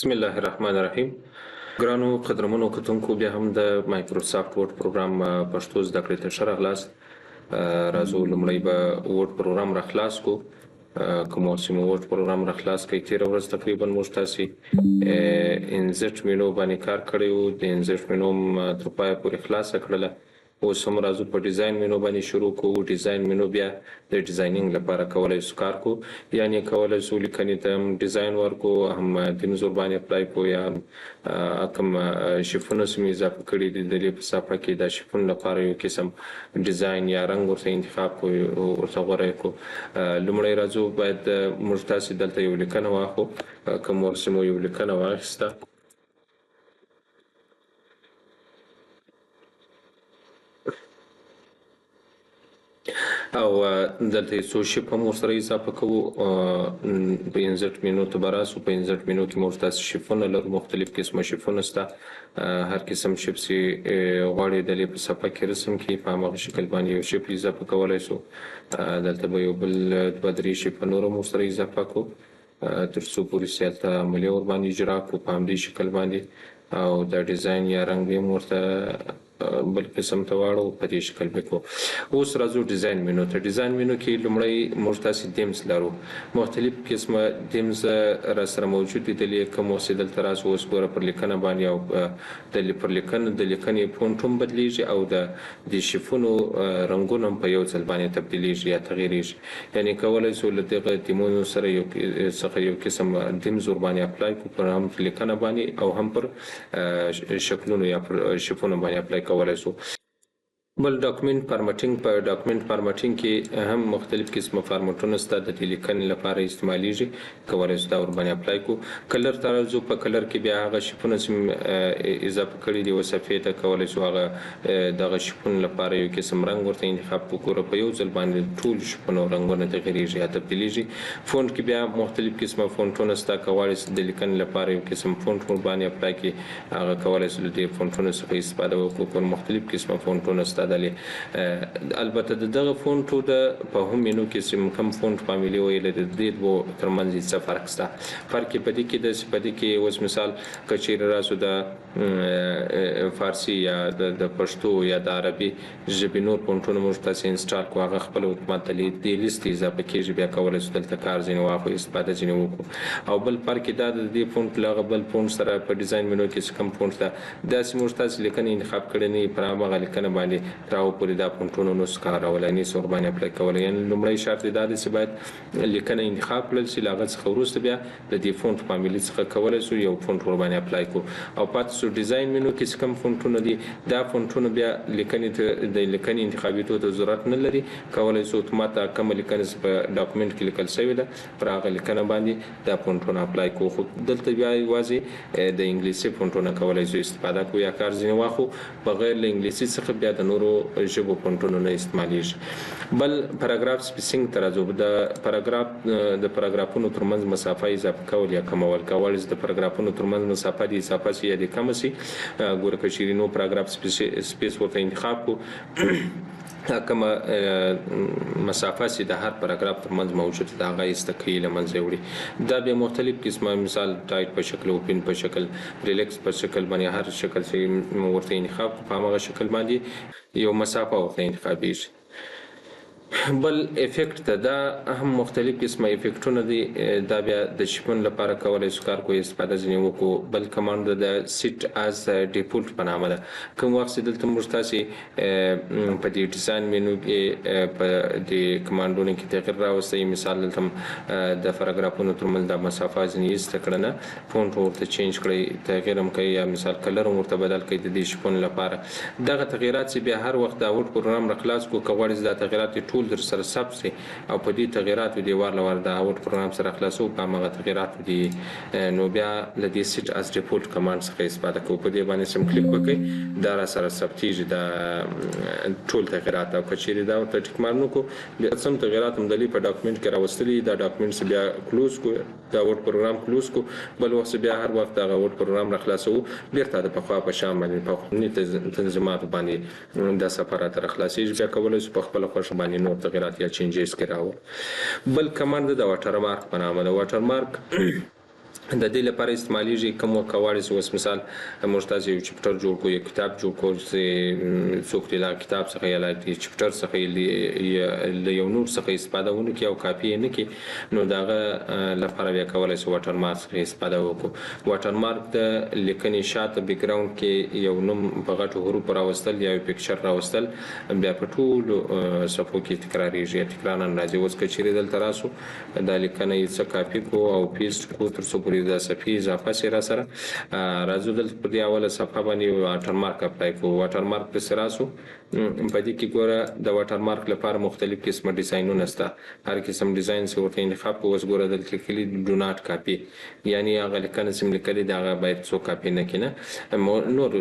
بسم الله الرحمن الرحیم. ګرانو قدرمنو کتونکو، بیا هم د مایکروسافټ ورډ پروګرام پښتو زده کړې ته ښه راغلاست. راځو لومړی به ورډ پروګرام را خلاص کو. کوم چې مو ورډ پروګرام را خلاص کړئ، تېره ورځ تقریبا موږ تاسې انزټ مینو باندې کار کړی و. د انزټ مینو تر پایه پورې خلاصه کړله. اوس هم راځو په ډیزاین مینو باندې شروع کوو. ډیزاین مینو بیا د ډیزاینینګ لپاره کولی شو کار کو، یعنی کولی شو لیکنې ته هم ډیزاین ورکو، هم تیمزور باندې اپلای کو، یا کوم شیفونه چې مې اضافه کړي دي د دې په صفحه کې د شیفون لپاره یو قسم ډیزاین یا رنګ ورته انتخاب کو، ورته غوره کو. لومړی راځو باید موږ تاسې دلته یو لیکنه واخلو. کوم وخت چې مو یو لیکنه واخیسته، او دلته څو شیپ هم ورسره اضافه کوو. په انزټ مینو ته به راسو. په انزټ مینو کې موږ تاسې شیفونه لرو، مختلف قسمه شیفونه شته. هر قسم شیپ چې غواړئ د دې په صفحه کې رسم کړي، په هماغه شکل باندې یو شیپ اضافه کولی شو. دلته به یو بل دوه درې شیپه نور هم ورسره اضافه کړو تر څو پورې چې هلته عملیه ورباندې اجرا کړو په همدې شکل باندې. او د ډیزاین یا رنګ به هم ورته بل قسم ته واړو، په دې شکل به کو. اوس راځو ډیزاین مینو ته. ډیزاین مینو کې لومړی موږ تاسې دیمز لرو، مختلف قسمه دیمز را سره موجود دي. کوم وخت چې دلته راسو، اوس ګوره پر لیکنه باندې او پر لیکنه د لیکنې فونټ هم بدلیږي، او د شیفونو رنګونه هم په یو ځل باندې تبدیلیږي یا تغیریږي. یعنی کولی شو له دغه دیمونو سره یو قسم دیمز ورباندې اپلای کړو، پر هم پر لیکنه باندې او هم پر شکلونو یا پر شیفونو باندې اپلای کولی شو. بل ډاکومنټ فارمټینګ. په ډاکومنټ فارمټینګ کې هم مختلف قسمه فارمټونه شته د دې لیکنې لپاره استعمالیږي، کولی شو دا ورباندې اپلای کو. کلر ته راځو. په کلر کې بیا هغه شیفونه چې اضافه کړي دي وصفې ته، کولی شو هغه دغه شیفون لپاره یو قسم رنګ ورته انتخاب کړو. په یو ځل باندې ټول شیفونه رنګونه تغیریږي یا تبدیلیږي. فونټ کې بیا مختلف قسمه فونټونه شته، کولی شو د لیکنې لپاره یو قسم فونټ ورباندې اپلای کړي، هغه کولی شو له دې فونټونو څخه استفاده وکړو. مختلف قسمه فونټونه شته. البته دغه فونټو د په هم مینو کې چې کوم فونټ فامیلي ویل د دې دوه ترمنځ څه فرق شته. فرق په دې کې د صفدې کې اوس مثال کچیر راسو د فارسی یا د پښتو یا د عربي ژبې نور فونټونه موږ تاسې انسټال کو، هغه خپل اتومات د لیست اضافه کیږي. بیا کولی شو دلته کار ځینې واخلو، استفاده ځینې وکړو. او بل فرق دا د دې فونټ له هغه بل فونټ سره په ډیزاین مینو کې چې کوم فونټ ته داسې موږ تاسې لیکنه انتخاب کړې نه وي، پر هماغه لیکنه باندې تر هغه پورې دا فونټونه نسخه کارولای نه شو ورباندې اپلای کولی. یعنې لومړی شرط دا دی چې باید لیکنه انتخاب کړل شي، له هغه څخه وروسته بیا د دې فونټ فامیلي څخه کولی شو یو فونټ ورباندې اپلای کړو. او پاتې شو ډیزاین مینو کې چې کوم فونټونه دي، دا فونټونه بیا لیکنې ته د لیکنې انتخابېدو ته ضرورت نه لري. کولی شو اتومات کومه لیکنه چې په ډاکومنټ کې لیکل شوې ده پر هغه لیکنه باندې دا فونټونه اپلای کړو. خو دلته بیا یوازې د انګلیسي فونټونه کولی شو استفاده کړو یا کار ځینې واخلو، بغیر له انګلیسي څخه بیا د نورو ژبو فونټونو نه استعمالیږي. بل پاراګراف سپیسینګ ته راځو. د پاراګرافونو ترمنځ مسافه اضافه کول یا کمول. کولی شو د پاراګرافونو ترمنځ مسافه دې اضافه شي یا دې کمه شي. ګوره که چیرې نو پاراګراف سپیس ورته انتخاب کړو، کومه مسافه چې د هر پاراګراف ترمنځ موجود ده هغه ایسته کوي، له منځه وړي. دا بیا مختلف قسمه، مثال ټایټ په شکل، اوپن په شکل، ریلیکس په شکل باندې هر شکل چې ورته انتخاب په هغه شکل باندې یو مسافه ورته انتخابیږي. بل افیکټ ته، دا هم مختلف قسمه افیکټونه دي. دا بیا د شیفون لپاره کولی شو کار کوو، استفاده ځینې وکړو. بل کمانډ د سیټ از ډیفولټ په نامه ده. کوم وخت چې دلته موږ تاسې په دې ډیزاین مینو کې په دې کمانډونو کې تغیر راوستئ، مثال دلته د پاراګرافونو ترمنځ دا مسافه ځینې ایسته کړه نه، فونټ ورته چینج کړئ، تغیر هم کوي، یا مثال کلر هم ورته بدل کړئ د دې شیفون لپاره. دغه تغیرات چې بیا هر وخت دا ورډ پروګرام را خلاص کړو، که غواړئ دا تغیرات ټول در سره ثبت شي او په دې تغیراتو دې وار له وار د ورډ پروګرام سره خلاصو، په هماغه تغیراتو دې نو بیا له دې سیټ از ډیفولټ کمانډ څخه استفاده کوو. په دې باندې سم کلیک وکړئ، دا را سره ثبتېږي دا ټول تغیرات. او که چیرې دا ورته ټیک مارک نه کړو، بیا سم تغیرات هم دلې په ډاکومنټ کې راوستلي، دا ډاکومنټ بیا کلوز کړو، دا ورډ پروګرام کلوز کړو. بل وخت بیا هر وخت دا ورډ پروګرام را خلاصو، بیرته د پخوا په شان باندې په خپلې تنظیماتو باندې دا سفر تر خلاصېږي. بیا کولی شو په خپله خوښه باندې نور تغیرات یا چینجز کې راوړو. بل کمانډ د واټر مارک په نامه ده. واټر مارک د دې لپاره استعمالیږي کوم کواړي چې اوس مثال موږ تاسو یو چپټر جوړ کوو یو کتاب جوړ کوو چې څوک لا کتاب څخه یا لا چپټر څخه یا یو نور څخه استفاده ونه کوي او کاپی نه کوي نو داغه لپاره بیا کولای شو واټر مارک څخه استفاده وکړو. واټر مارک د لیکنې شاته بیک ګراوند کې یو نوم په غټو حروف راوستل یا پکچر راوستل بیا په ټول صفحو کې تکراریږي تکرارا راځي. اوس کچېری دلته راسو د لیکنې څخه کاپی کو او پیسټ کو تر څو د صفحې اضافه سره سره راځو دلته په دې اوله صفحه باندې واټر مارک اپلای کوو. واټر مارک په سره راسو په دې کې ګوره د واټر مارک لپاره مختلف قسمه ډیزاینونه شته. هر قسم ډیزاین څه ورته انتخاب کوو. اوس ګوره دلته کلی ډو ناٹ کاپی یعنی هغه لیکنه سم لیکلي دا هغه باید څو کاپی نه کینه. نور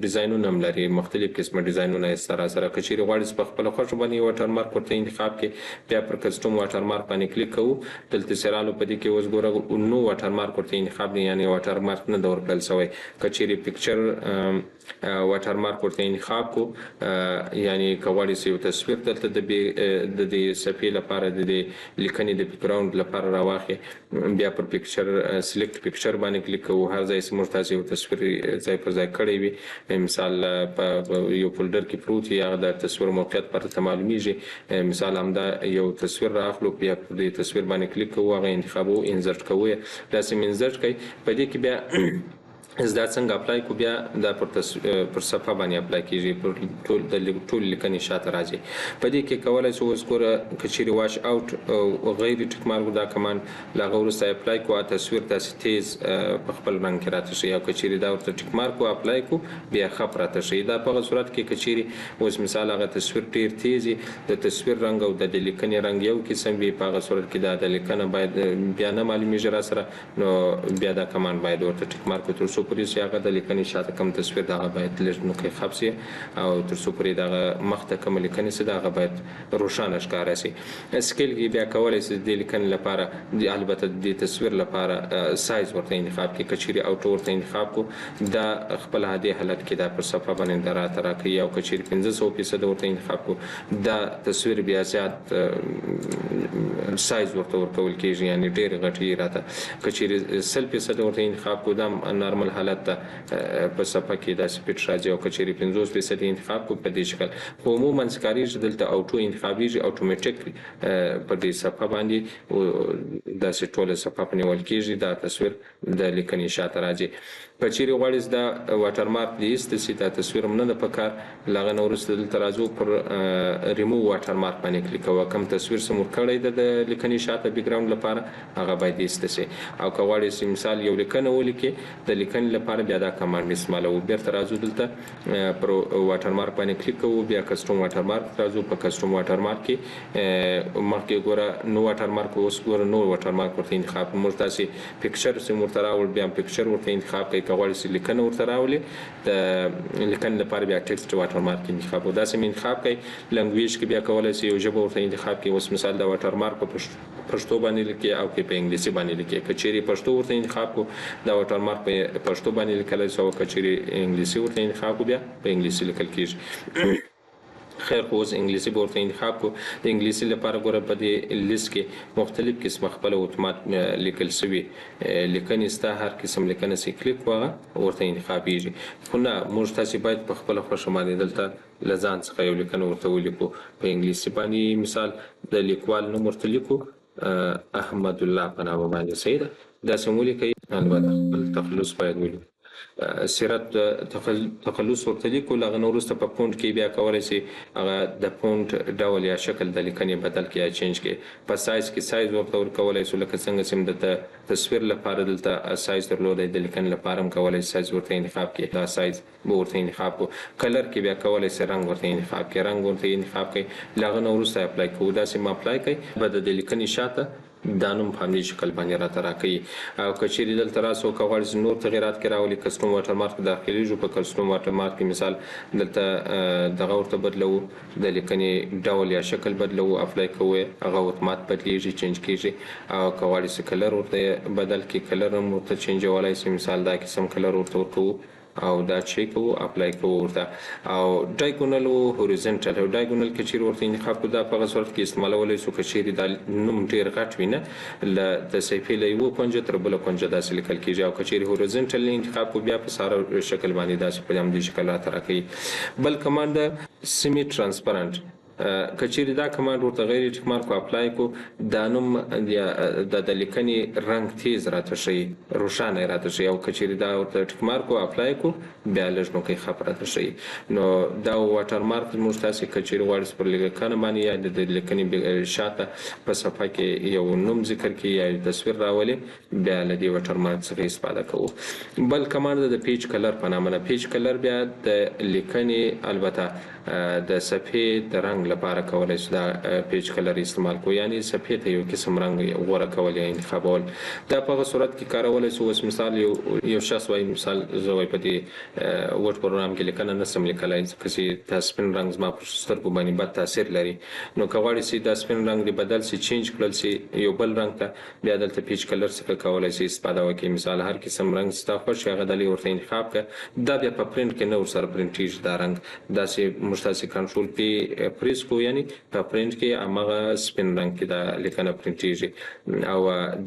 ډیزاینونه هم لري مختلف قسمه ډیزاینونه سره سره کچېری غواړي په خپل خوښ باندې واټر مارک ورته انتخاب کې بیا پر کسټم واټر مارک باندې کلیک کوو. دلته سرالو په دې کې اوس ګوره نو واټر مارک ورته انتخاب دی یعنی واټر مارک نه دور کړل شوی. کچېری پکچر واټر مارک ورته انتخاب کو یعنی کواړي سیو تصویر دلته د دې صفحې لپاره د لیکنې د بیک ګراوند لپاره راواخي بیا پر پکچر سلیکټ پکچر باندې کلیک کوو. هر ځای چې موږ تاسو یو تصویر ځای پر ځای کړی وي مثال په یو فولډر کې پروت یا د تصویر موقعیت پرته معلومیږي مثال همدا یو تصویر راخلو بیا په دې تصویر باندې کلیک کوو هغه انتخابو انسرټ کوو داسې منځر کوي. په دې کې بیا زدا څنګه اپلای کو بیا دا پر صفحه باندې اپلای کیږي پر ټول لیکنې شاته راځي. په دې کې کولای شو اوس ګوره کچېری واش اوټ او غیر ټیک مارک دا کمان لا غوړسته اپلای کو تصویر تاسو تیز په خپل رنگ کې راته شي او کچېری دا ورته ټیک مارک کو اپلای کو بیا خپ راته شي. دا په صورت کې کچېری اوس مثال هغه تصویر ډیر تیزی د تصویر رنگ او د لیکنې رنگ یو قسم وي په صورت کې دا د لیکنه باید بیا نه معلومیږي را سره نو بیا دا کمان باید ورته ټیک مارک تر څو پولیس هغه د لیکنې شاته کم تصویر دا باید لږ نو کې خبسي او تر څو پرې دا مخته کم لیکنې سره دا باید روښانه ښکارا شي. سکیل کې بیا کولای شي د لیکنې لپاره البته د تصویر لپاره سایز ورته انتخاب کې کچېری اوټو ورته انتخاب کو دا خپل عادي حالت کې دا پر صفحه باندې درا کوي او کچېری 500% ورته انتخاب کو دا تصویر بیا زیات سایز ورته ورکول کېږي یعنی ډېر غټي راته کچېری 100% ورته انتخاب کو دا نارمل حالت په صفحه کې د سپیډ راځي او کچېری 50% انتخاب کو په دې شکل خو عموما سکاري دلته اوټو انتخابيږي اتوماتیک په دې صفحه باندې د ټوله صفحه په نیول کېږي دا تصویر د لیکنې شاته راځي. کچېری غواړي دا واټر مارک دې استسی دا تصویر نه د پکار لاغه نورسته دلته راځو پر ریموو واټر مارک باندې کلیک کوو. کوم تصویر سمور کړی د لیکنې شاته بیک ګراوند لپاره هغه باید استسی او کواړي مثال یو لیکنه ولیکي د لیکنې لپاره بیا دا کمانډ استعمالو. بیرته راځو دلته پر واټر مارک باندې کلیک کوو بیا کسټم واټر مارک راځو په کسټم واټر مارک کې مخکې ګوره نو واټر مارک اوس ګوره نو واټر مارک ورته انتخاب موږ تاسو پکچر سم ورته راول بیا پکچر ورته انتخاب کوي کواړي چې لیکنه ورته راولي د لیکنې لپاره بیا ټیکسټ واټر مارک انتخاب دا سم انتخاب کوي. لنګویج کې بیا کولای شي یو ژبه ورته انتخاب کوي. اوس مثال د واټر مارک په پښتو باندې لیکي او کې په انګلیسي باندې لیکي کچېری پښتو ورته انتخاب کو دا واټر مارک په پښتو باندې لیکل شو کچېری انګلیسي ورته انتخاب کو بیا په انګلیسي لیکل کیږي. خیر خو اوس انګلیسي به ورته انتخاب کو د انګلیسي لپاره ګوره په دې لیست کې مختلف قسم خپل اتومات لیکل شوی لیکنې ستا هر قسم لیکنه سي کلیک وغه ورته انتخابيږي خو نه موږ تاسو باید په خپل خوښه باندې دلته لزان څخه یو لیکنه ورته ولیکو په انګلیسي باندې مثال د لیکوال نوم ورته لیکو احمد الله په نامه باندې صحیح ده دا سمولي کوي البته خپل تخلص باید ولیکو سیرت تخلص ورته لیکو لغه نورسته په فونټ کې بیا کولای شي هغه د فونټ ډول یا شکل د لیکنې بدل کې یا چینج کې په سایز کې سایز ورته ورکولای شو لکه څنګه چې د تصویر لپاره دلته سایز درلودای د لیکنې لپاره هم کولای سایز ورته انتخاب کې دا سایز به ورته انتخاب کو کلر کې بیا کولای شي رنگ ورته انتخاب کې رنگ ورته انتخاب کې لغه نورسته اپلای کو دا سم اپلای کوي بعد د لیکنې شاته دانوم په همدې شکل باندې راته راکوي او کچېری دلته راسو کغواړي نور تغیرات کې راولي کسټم واټر مارک داخلي جو په کسټم واټر مارک مثال دلته دغه ورته بدلو د لیکنې ډول یا شکل بدلو اپلای کوو هغه اتومات بدلیږي چینج کیږي او کغواړي کلر ورته بدل کې کلر هم ورته چینج ولای شي مثال دا قسم کلر ورته ورکو او دا چې کوو اپلای کوو ورته. او ډایګونل او هوریزنټل او ډایګونل که چیرې ورته انتخاب کړو دا په هغه صورت کې استعمالولی شو که چیرې دا نوم ډېر غټ وي نه د صفحې له یوه کونجه تر بله کونجه داسې لیکل کېږي. او که چیرې هوریزنټل انتخاب کړو بیا په ساره شکل باندې داسې په همدې شکل راته راکوي. بل کمانډ ده سیمي ترانسپرنټ. که چیرې دا کمانډ ورته غیر ټیک مارک اپلای کو دا نوم د لیکنې رنګ تیز راته ښیي روښانه راته ښیي. او که چیرې دا ورته ټیک مارک اپلای کو بیا لږ نوکۍ خپ راته ښیي. نو دا واټر مارک موږ تاسې که چیرې غواړئ پر لیکنه باندې یا د لیکنې شاته په صفحه کې یو نوم ذکر کړي یا تصویر راولي بیا له دې واټر مارک څخه استفاده کوو. بل کمانډ د پیج کلر په نامه ده. پیج کلر بیا د لیکنې البته د صفحې د رنګ لپاره کولای شو دا پیج کلر استعمال کو یعنی صفحې ته یو قسم رنګ غوره کول یا انتخابول. دا په هغه صورت کې کارولای شو. اوس مثال یو شخص وایي مثال زه وایي په دې وورډ پروګرام کې لیکنه نشم لیکلی ځکه چې دا سپین رنګ زما پر سترګو باندې بد تاثیر لري. نو که غواړئ چې دا سپین رنګ دې بدل شي چینج کړل شي یو بل رنګ ته بیا دلته پیج کلر څخه کولای شي استفاده وکړئ. مثال هر قسم رنګ ستا خوښ هغه ډلې ورته انتخاب کړه. دا بیا په پرنټ کې نه ورسره پرنټیږي دا رنګ داسې موږ تاسې کنټرول پی پریس کو یعنی په پرنټ کې هماغه سپین رنګ کې دا لیکنه پرنټیږي. او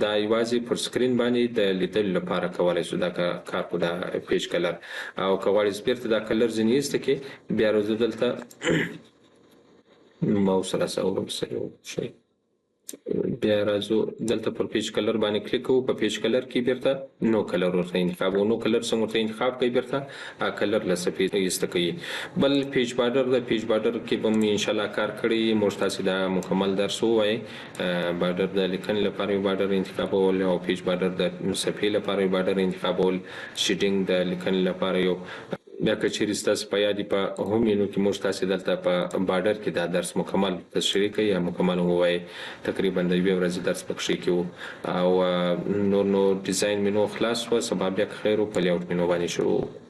دا یوازې پر سکرین باندې د لیدلو لپاره کولای شو دا کار کو دا پیج کلر. او که غواړئ بیرته دا کلر ځینې ایسته کې بیا راځو دلته ماوس راسره شي بیا راځو دلته پر پیج کلر باندې کلیک کوو. په پیج کلر کې بیرته نو کلر ورته انتخاب او نو کلر څنګه ورته انتخاب کوي بیرته کلر له صفحې ایسته کوي. بل پیج بارډر د پیج بارډر کې به مې انشاءالله کار کړی موږ تاسې دا مکمل درس ووایي. بارډر د لیکنې لپاره یو بارډر انتخابول او پیج بارډر د صفحې لپاره یو بارډر انتخابول. شیډینګ د لیکنې لپاره یو بیا که چیرې ستاسو په یاد په هوم مینو کې موږ تاسې دلته په بارډر کې دا درس مکمل تشریح کوي یا مکمل ووایي. تقریبا د یوې ورځې درس پکښې کې و او نور نو ډیزاین مینو خلاص و. سبا بیا که خیر و په لیاوټ مینو باندې شروع